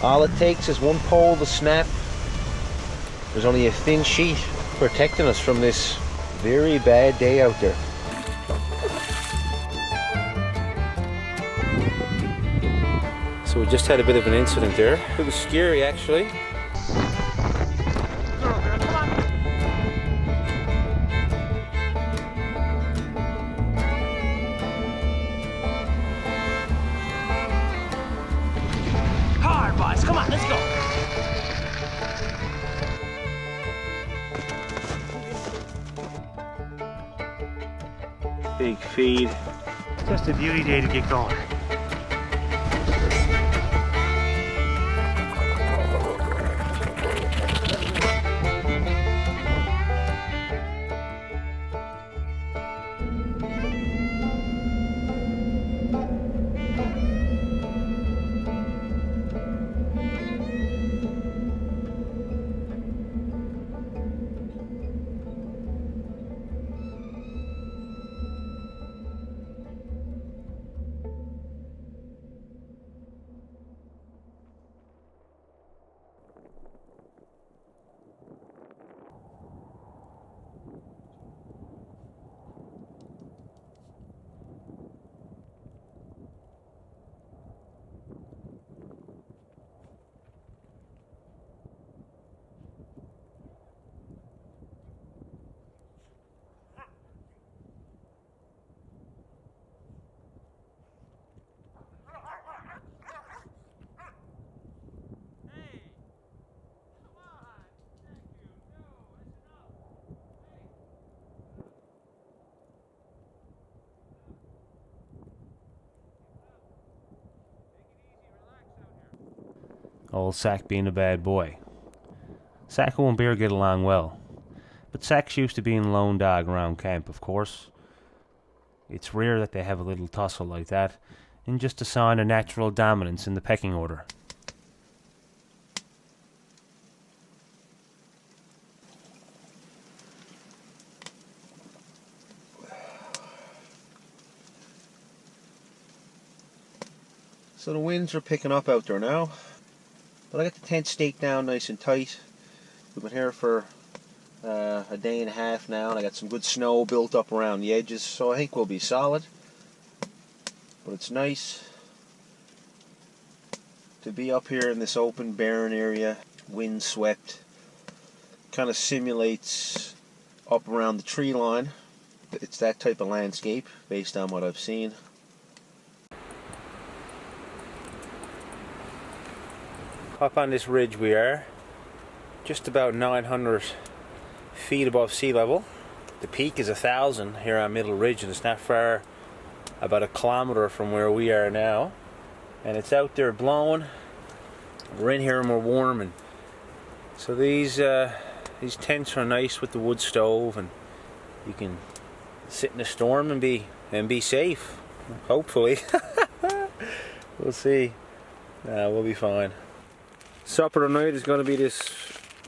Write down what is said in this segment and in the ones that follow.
All it takes is one pole to snap. There's only a thin sheet protecting us from this very bad day out there. So we just had a bit of an incident there. It was scary actually. Hard, boys. Come on, let's go. Big feed. Just a beauty day to get going. Old Sack being a bad boy. Saku and Bear get along well, but Sack's used to being lone dog around camp, of course. It's rare that they have a little tussle like that, and just a sign of natural dominance in the pecking order. So the winds are picking up out there now. But I got the tent staked down nice and tight. We've been here for a day and a half now, and I got some good snow built up around the edges, so I think we'll be solid. But it's nice to be up here in this open, barren area, wind swept. Kind of simulates up around the tree line. It's that type of landscape based on what I've seen. Up on this ridge we are, just about 900 feet above sea level. The peak is 1,000 here on Middle Ridge, and it's not far, about 1 kilometer from where we are now. And it's out there blowing. We're in here and we're warm, and so these tents are nice with the wood stove, and you can sit in a storm and be safe. Hopefully, we'll see. We'll be fine. Supper tonight is going to be this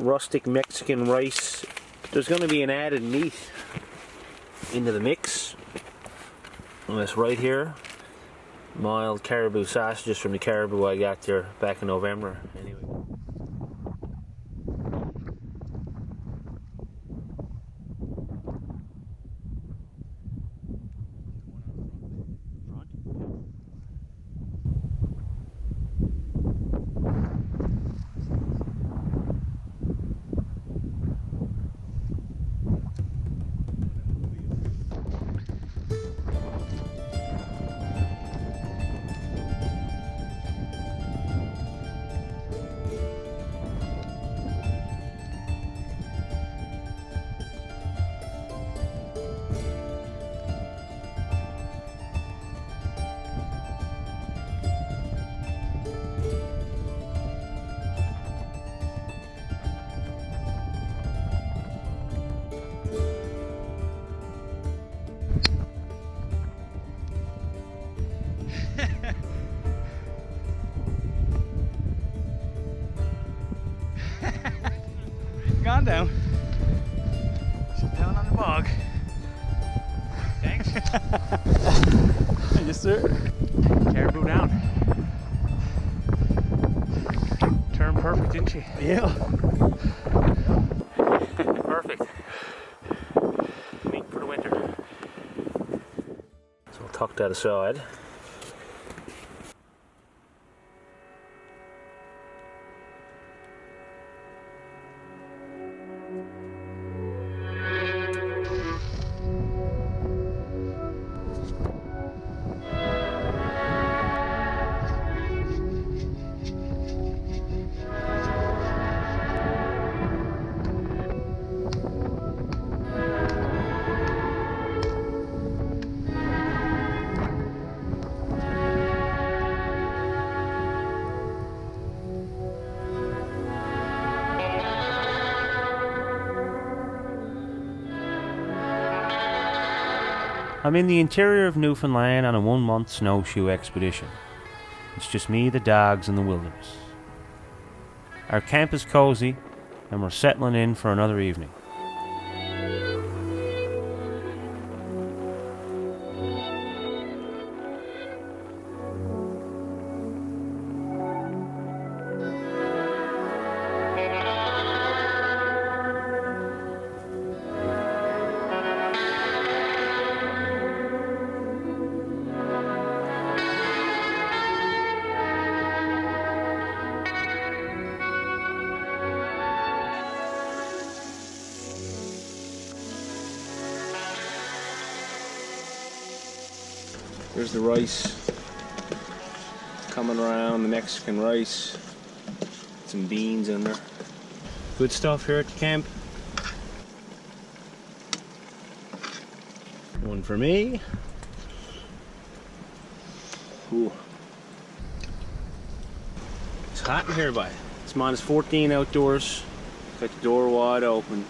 rustic Mexican rice. There's going to be an added meat into the mix. And this right here, mild caribou sausages from the caribou I got there back in November. Anyway. Gone down. Sit down on the bog. Thanks. Yes, sir. Caribou down. perfect, didn't she? Yeah. Perfect. Meat for the winter. So we'll tuck that aside. I'm in the interior of Newfoundland on a 1-month snowshoe expedition. It's just me, the dogs, and the wilderness. Our camp is cozy, and we're settling in for another evening. There's the rice coming around, the Mexican rice, some beans in there. Good stuff here at the camp. One for me. Ooh. It's hot in here, boy. It's -14 outdoors. Got the door wide open.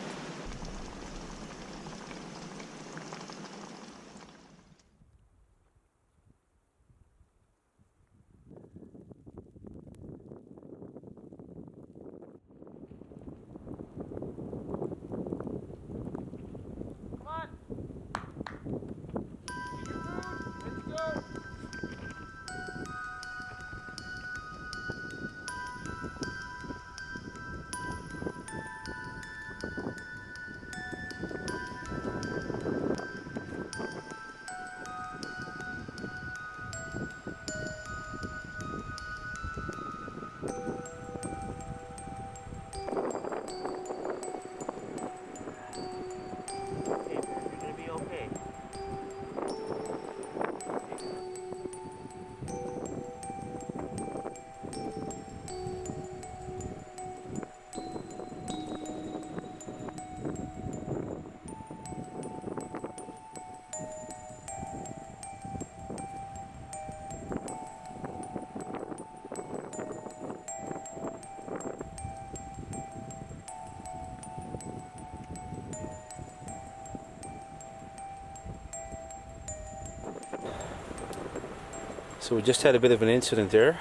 So we just had a bit of an incident there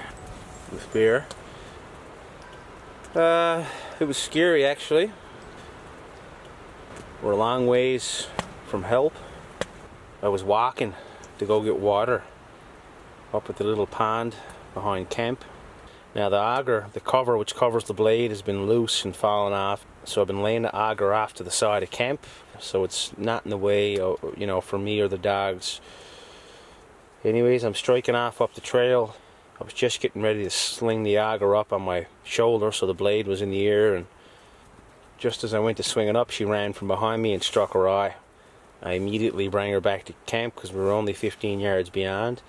with Bear. It was scary actually. We're a long ways from help. I was walking to go get water up at the little pond behind camp. Now the auger, the cover which covers the blade, has been loose and fallen off. So I've been laying the auger off to the side of camp, so it's not in the way, you know, for me or the dogs. Anyways, I'm striking off up the trail. I was just getting ready to sling the auger up on my shoulder so the blade was in the air, and just as I went to swing it up, she ran from behind me and struck her eye. I immediately brought her back to camp because we were only 15 yards beyond.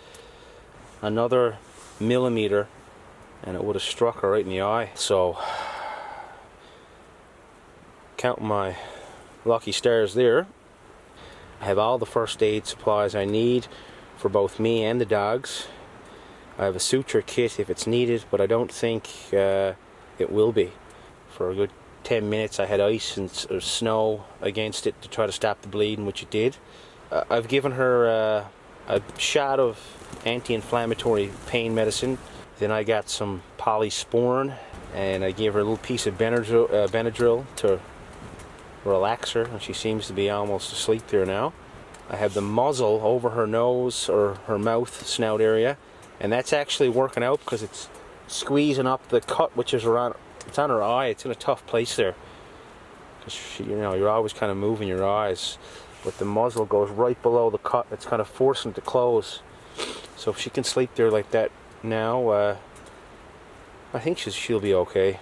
Another millimeter and it would have struck her right in the eye. So, counting my lucky stars there, I have all the first aid supplies I need for both me and the dogs. I have a suture kit if it's needed, but I don't think it will be. For a good 10 minutes I had ice and snow against it to try to stop the bleeding, which it did. I've given her a shot of anti-inflammatory pain medicine. Then I got some polysporin and I gave her a little piece of Benadryl to relax her, and she seems to be almost asleep there now. I have the muzzle over her nose or her mouth, snout area, and that's actually working out because it's squeezing up the cut which is around It's on her eye. It's in a tough place there. Because, you know, you're always kind of moving your eyes. But the muzzle goes right below the cut. It's kind of forcing it to close. So if she can sleep there like that now, I think she'll be okay.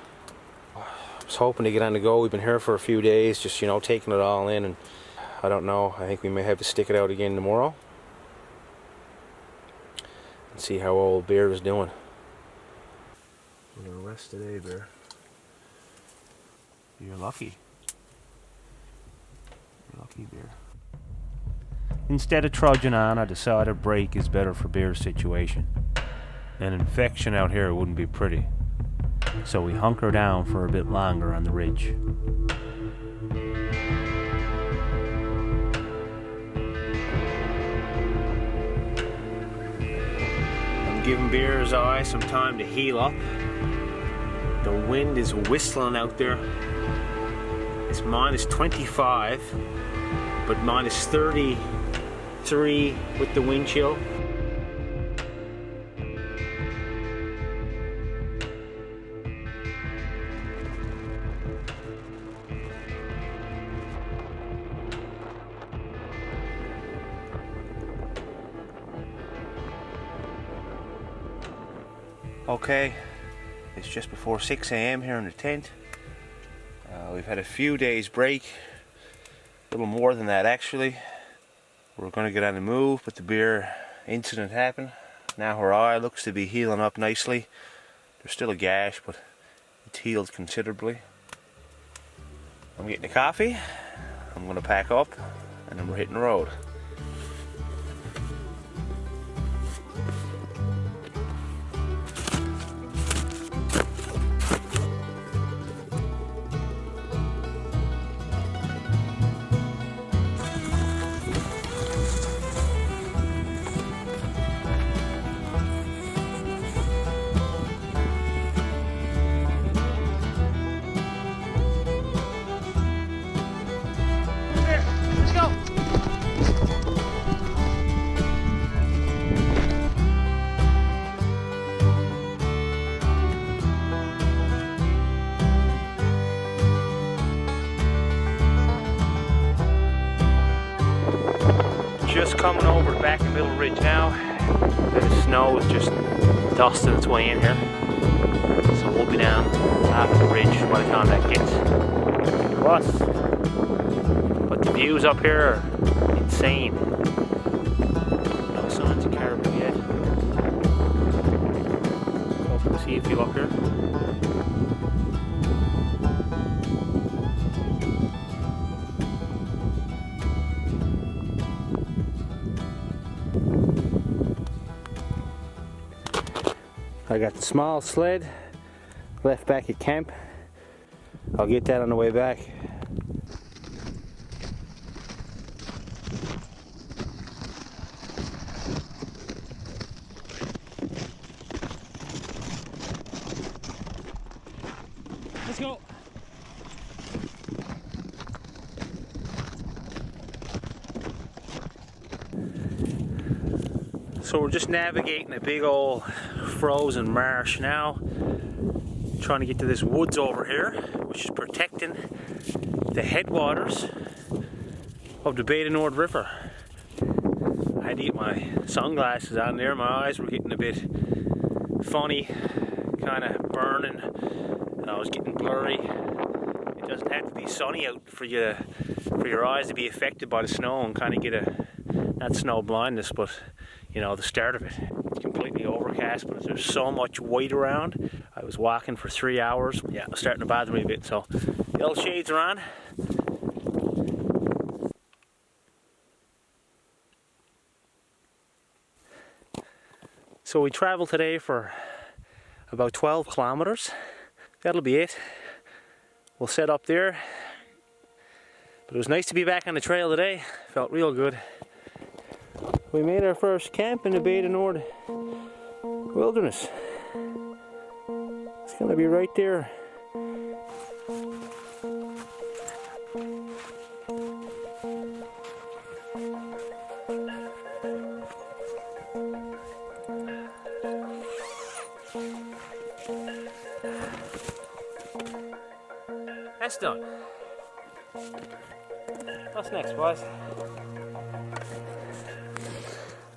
I was hoping to get on the go. We've been here for a few days, just, you know, taking it all in. And I don't know. I think we may have to stick it out again tomorrow. And see how old Bear is doing. We're gonna rest today, Bear. You're lucky. You're lucky, Bear. Instead of trudging on, I decided a break is better for Bear's situation. An infection out here wouldn't be pretty. So we hunker down for a bit longer on the ridge. I'm giving Bear's eye some time to heal up. The wind is whistling out there. It's minus 25, but minus 33 with the wind chill. Okay, it's just before 6 a.m. here in the tent. We've had a few days break, a little more than that actually. We're going to get on the move, but the Bear incident happened. Now her eye looks to be healing up nicely. There's still a gash, but it's healed considerably. I'm getting a coffee, I'm going to pack up, and then we're hitting the road. Just coming over the back of Middle Ridge now. The snow is just dusting its way in here. So we'll be down after the ridge by the time that gets to us. But the views up here are insane. No signs of caribou yet. Hope to see a few up here. I got the small sled left back at camp. I'll get that on the way back. Let's go. So we're just navigating a big old frozen marsh now, trying to get to this woods over here, which is protecting the headwaters of the Bay of Nord River. I had to get my sunglasses on there. My eyes were getting a bit funny, kind of burning, and I was getting blurry. It doesn't have to be sunny out for your eyes to be affected by the snow and kind of get not snow blindness, but you know, the start of it. It's completely overcast, but there's so much white around. I was walking for 3 hours. Yeah, it was starting to bother me a bit, so the old shades are on. So we traveled today for about 12 kilometers. That'll be it. We'll set up there. But it was nice to be back on the trail today. Felt real good. We made our first camp in the Bay of Nord wilderness. It's going to be right there. That's done. What's next, boys?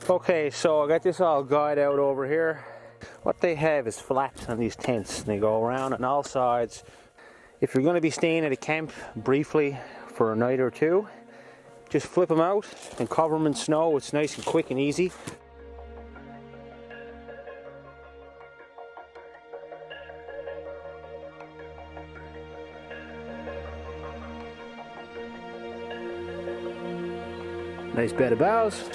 Okay, so I got this all guyed out over here. What they have is flaps on these tents, and they go around on all sides. If you're going to be staying at a camp briefly for a night or two, just flip them out and cover them in snow. It's nice and quick and easy. Nice bed of boughs.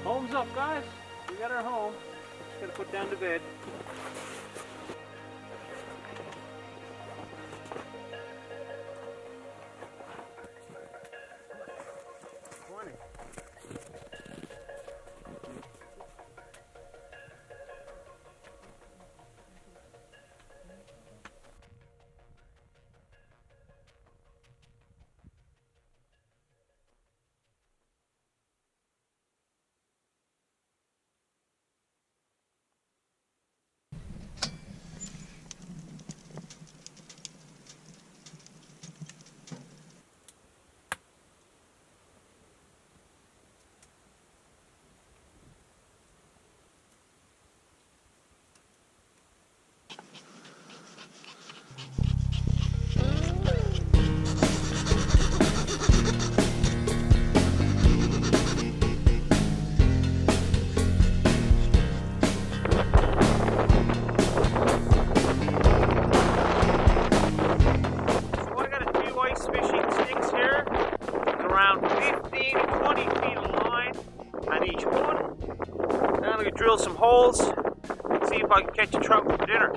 Home's up, guys. We got our home. Just gotta put down the bed. Morning. Drill some holes, see if I can catch a trout for dinner.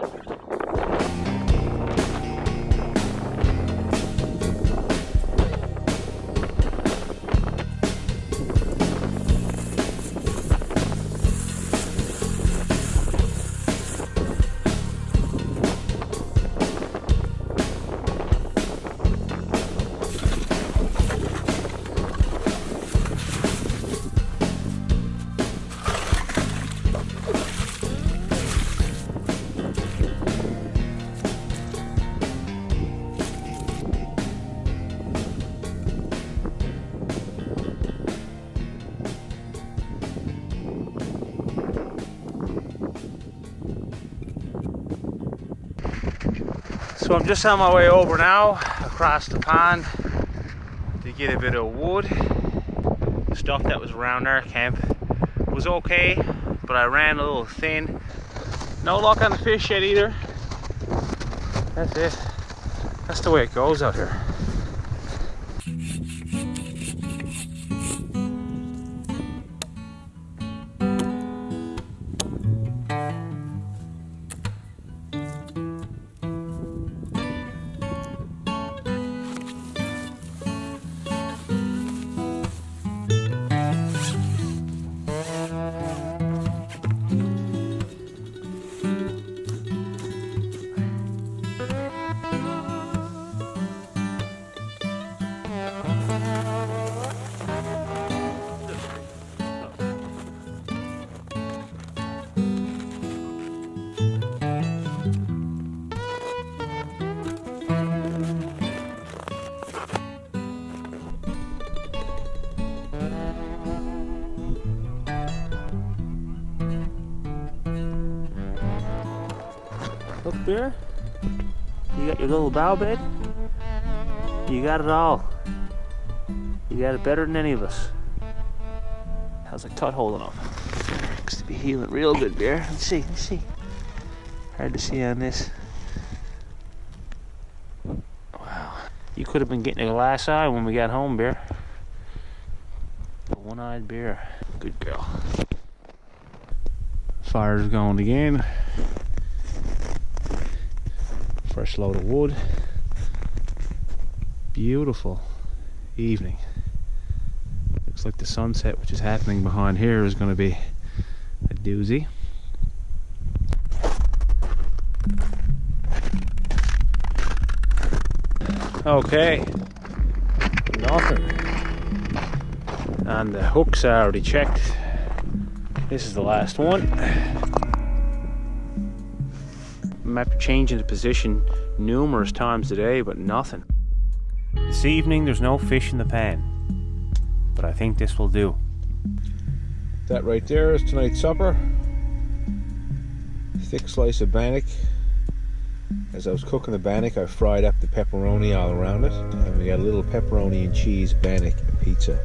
So I'm just on my way over now, across the pond, to get a bit of wood. The stuff that was around our camp was okay, but I ran a little thin. No luck on the fish yet either. That's it. That's the way it goes out here. Look there, you got your little bow bed, you got it all. You got it better than any of us. How's the cut holding up? Looks to be healing real good, Bear. Let's see. Hard to see on this. Wow, you could have been getting a glass eye when we got home, Bear. A one-eyed Bear. Good girl. Fire's going again. Fresh load of wood. Beautiful evening. Looks like the sunset, which is happening behind here, is going to be a doozy. Okay, nothing. And the hooks are already checked. This is the last one. I'm after changing the position numerous times today, but nothing. This evening there's no fish in the pan, but I think this will do. That right there is tonight's supper. Thick slice of bannock. As I was cooking the bannock, I fried up the pepperoni all around it, and we got a little pepperoni and cheese bannock pizza.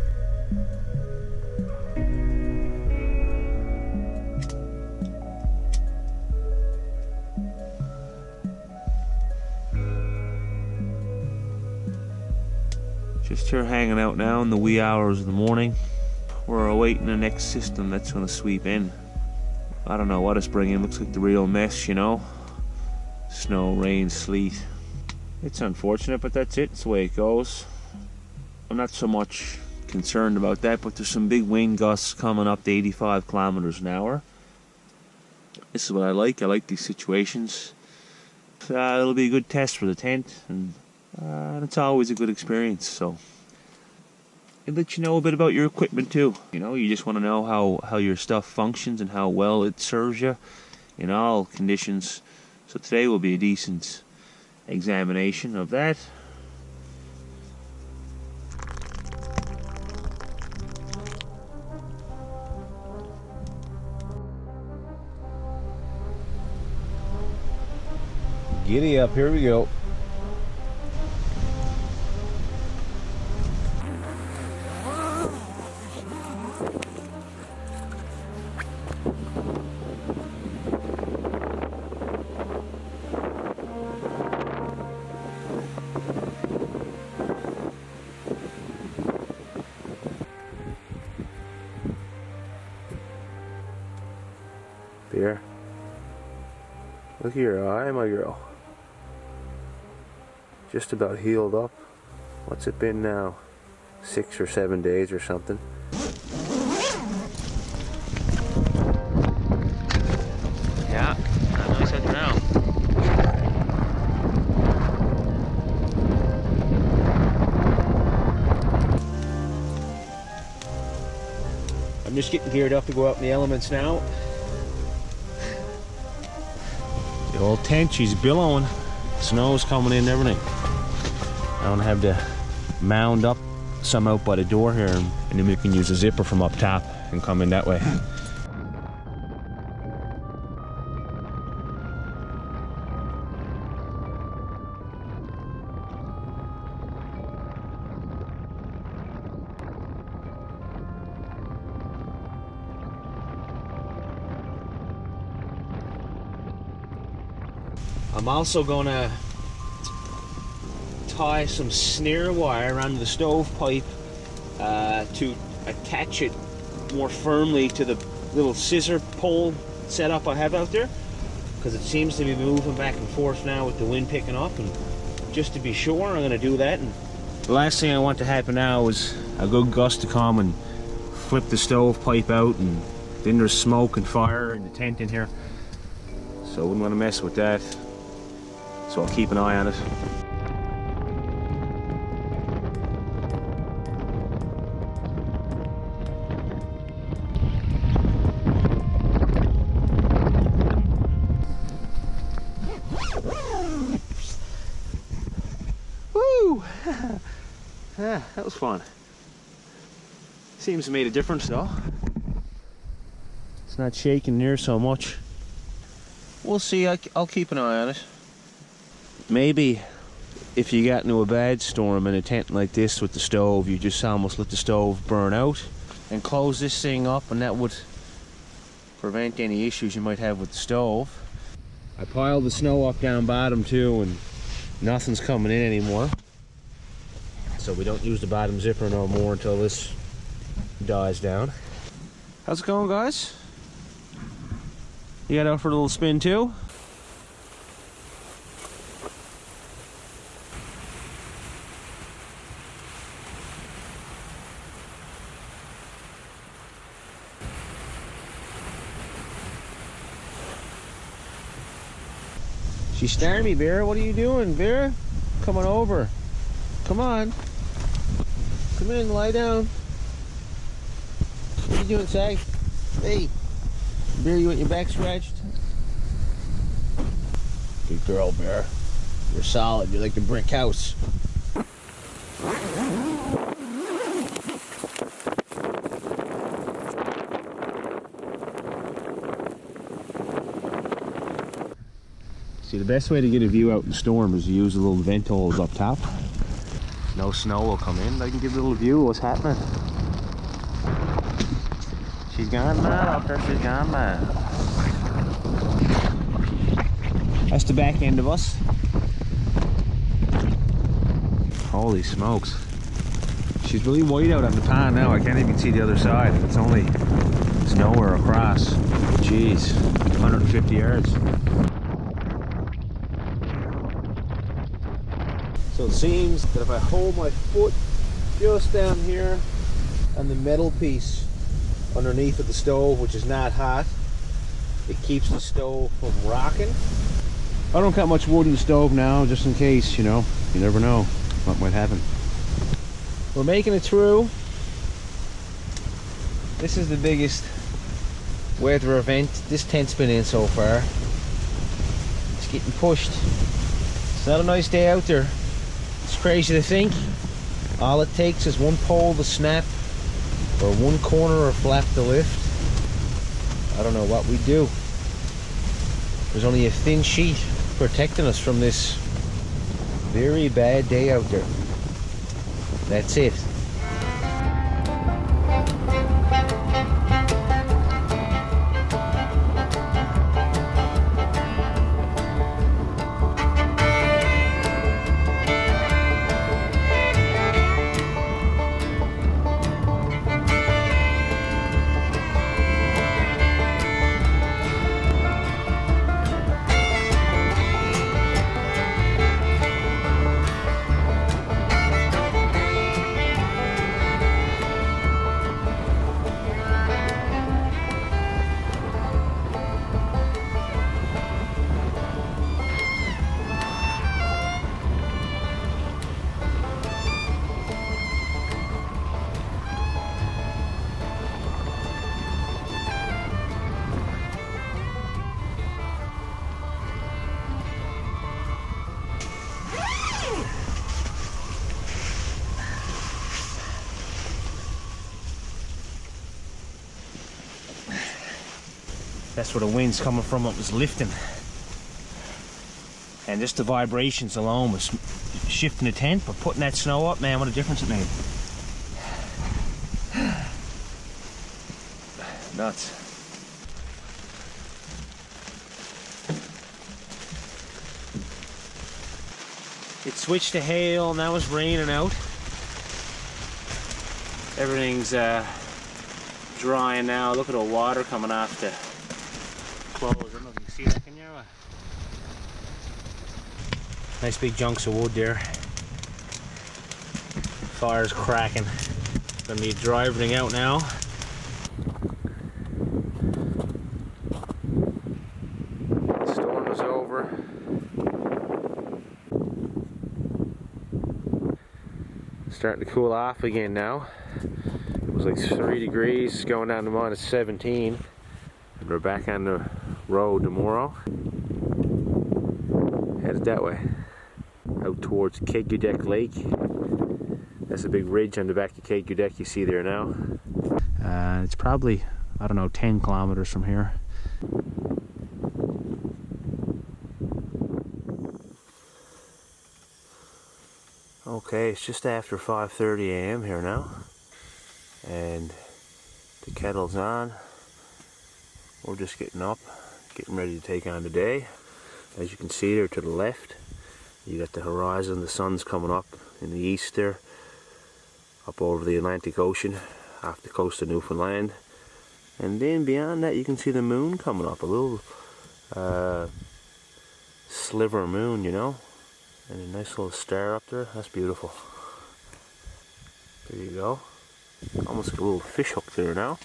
Just here hanging out now in the wee hours of the morning. We're awaiting the next system that's going to sweep in. I don't know what it's bringing. Looks like the real mess, you know. Snow, rain, sleet. It's unfortunate, but that's it. It's the way it goes. I'm not so much concerned about that, but there's some big wind gusts coming up to 85 kilometers an hour. This is what I like. I like these situations. It'll be a good test for the tent, and it's always a good experience. So it lets you know a bit about your equipment too. You know, you just want to know how your stuff functions and how well it serves you in all conditions. So today will be a decent examination of that. Giddy up, here we go. Bear, look at your eye, my girl. Just about healed up. What's it been now? 6 or 7 days or something. Yeah, not nice out now. I'm just getting geared up to go out in the elements now. The old tent, she's billowing. Snow's coming in and everything. I don't have to mound up some out by the door here, and then we can use a zipper from up top and come in that way. I'm also gonna tie some snare wire around the stovepipe to attach it more firmly to the little scissor pole setup I have out there, because it seems to be moving back and forth now with the wind picking up, and just to be sure I'm gonna do that. And The last thing I want to happen now is a good gust to come and flip the stovepipe out, and then there's smoke and fire in the tent in here, so I wouldn't want to mess with that. So I'll keep an eye on it. woo! Yeah, that was fun. Seems to made a difference though. It's not shaking near so much. We'll see. I'll keep an eye on it. Maybe if you got into a bad storm in a tent like this with the stove, you just almost let the stove burn out and close this thing up, and that would prevent any issues you might have with the stove. I piled the snow up down bottom too, and nothing's coming in anymore. So we don't use the bottom zipper no more until this dies down. How's it going, guys? You got out for a little spin too? She's staring me, Bear. What are you doing, Bear? Come on over. Come on. Come in, lie down. What are you doing, Sag? Hey. Bear, you want your back scratched? Good girl, Bear. You're solid. You're like the brick house. See, the best way to get a view out in the storm is to use the little vent holes up top. No snow will come in. They can give a little view of what's happening. She's gone mad up there. She's gone mad. That's the back end of us. Holy smokes. She's really wide out on the pond now. I can't even see the other side. It's nowhere across. Jeez, 150 yards. So it seems that if I hold my foot just down here on the metal piece underneath of the stove, which is not hot, it keeps the stove from rocking. I don't got much wood in the stove now, just in case, you know. You never know what might happen. We're making it through. This is the biggest weather event this tent's been in so far. It's getting pushed. It's not a nice day out there. It's crazy to think. All it takes is one pole to snap or one corner or flap to lift. I don't know what we do. There's only a thin sheet protecting us from this very bad day out there. That's it. That's where the wind's coming from. It was lifting, and just the vibrations alone was shifting the tent. But putting that snow up, man, what a difference it made. Nuts. It switched to hail, now it's raining out. Everything's drying now. Look at the water coming off the clothes. I don't know if you can see that, can you? Nice big chunks of wood there. Fire's cracking. Gonna need to dry everything out now. The storm is over. Starting to cool off again now. It was like 3 degrees, going down to minus 17. And we're back on the road tomorrow. Headed that way. Out towards Kegudek Lake. That's a big ridge on the back of Kegudek you see there now. It's probably, I don't know, 10 kilometers from here. Okay, it's just after 5:30 a.m. here now, and the kettle's on. We're just getting up, getting ready to take on the day. As you can see there to the left, you got the horizon, the sun's coming up in the east there, up over the Atlantic Ocean, off the coast of Newfoundland. And then beyond that you can see the moon coming up, a little sliver moon, you know. And a nice little star up there. That's beautiful. There you go. Almost got a little fish hook there now.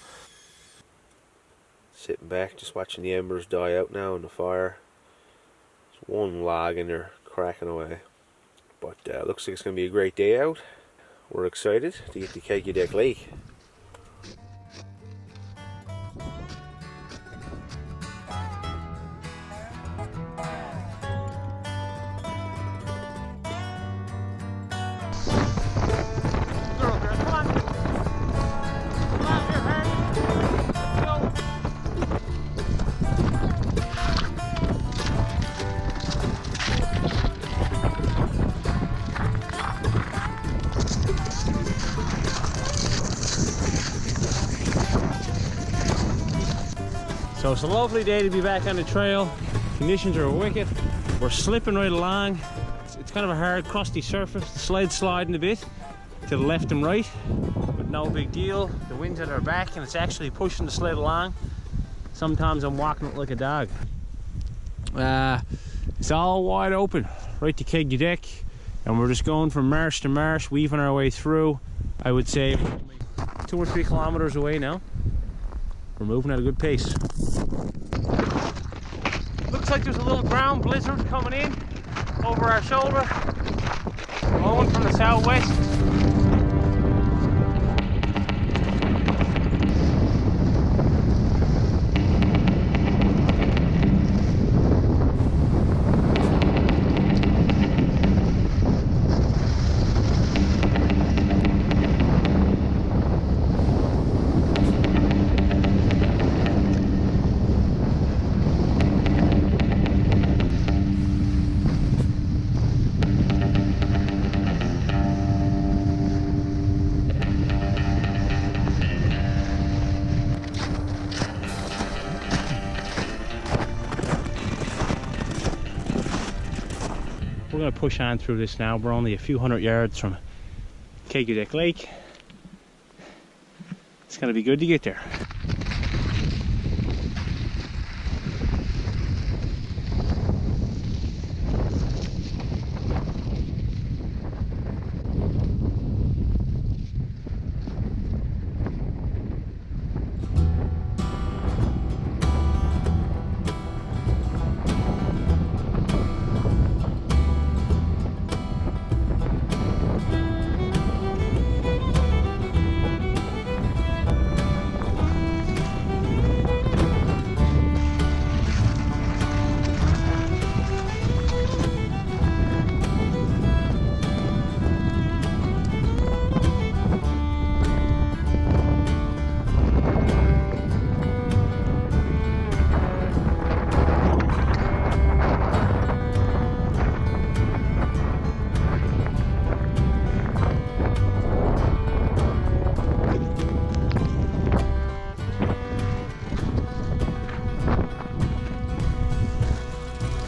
Sitting back, just watching the embers die out now in the fire. There's one log in there cracking away. But looks like it's going to be a great day out. We're excited to get to Kegudek Lake. So it's a lovely day to be back on the trail. Conditions are wicked. We're slipping right along. It's kind of a hard, crusty surface. The slide's sliding a bit to the left and right, but no big deal. The wind's at our back and it's actually pushing the sled along. Sometimes I'm walking it like a dog. It's all wide open, right to Keg-U-Deck, and we're just going from marsh to marsh, weaving our way through. I would say 2 or 3 kilometers away now. We're moving at a good pace. Looks like there's a little ground blizzard coming in over our shoulder, blowing from the southwest. We're going to push on through this now. We're only a few hundred yards from Keg-U-Deck Lake. It's going to be good to get there.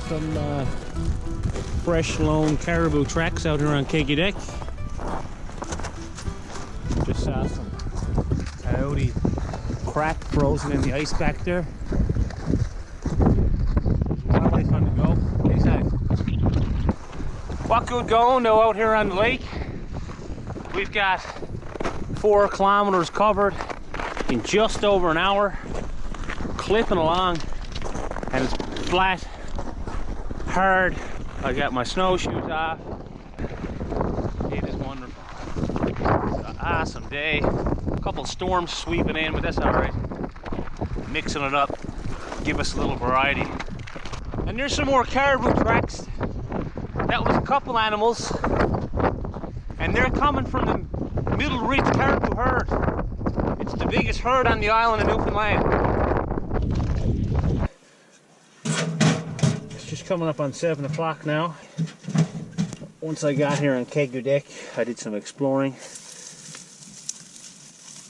Some fresh lone caribou tracks out here on Keg-U-Deck. Just saw some coyote crack frozen in the ice back there. Wildlife on the go. Inside. What good going though out here on the lake? We've got 4 kilometers covered in just over an hour, clipping along, and it's flat, hard. I got my snowshoes off. It is wonderful. It's an awesome day. A couple storms sweeping in, but that's all right. Mixing it up, give us a little variety. And there's some more caribou tracks. That was a couple animals, and they're coming from the Middle Ridge caribou herd. It's the biggest herd on the island of Newfoundland. It's just coming up on 7 o'clock now. Once I got here on Keg-U-Deck, I did some exploring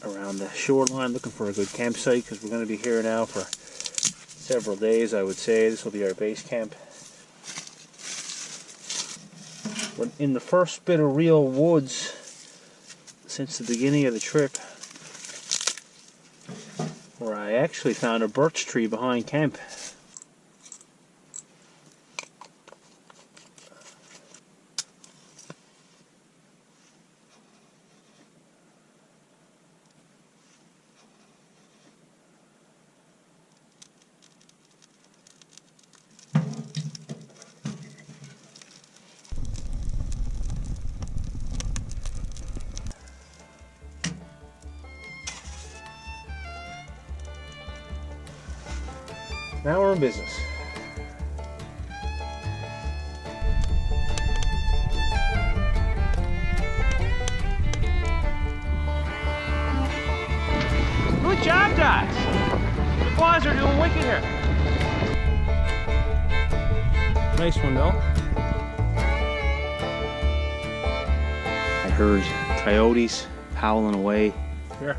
around the shoreline, looking for a good campsite, because we're going to be here now for several days, I would say. This will be our base camp. We're in the first bit of real woods since the beginning of the trip, where I actually found a birch tree behind camp. Now we're in business. Good job, guys. The boys are doing wicked here. Nice one, though. I heard coyotes howling away. Here.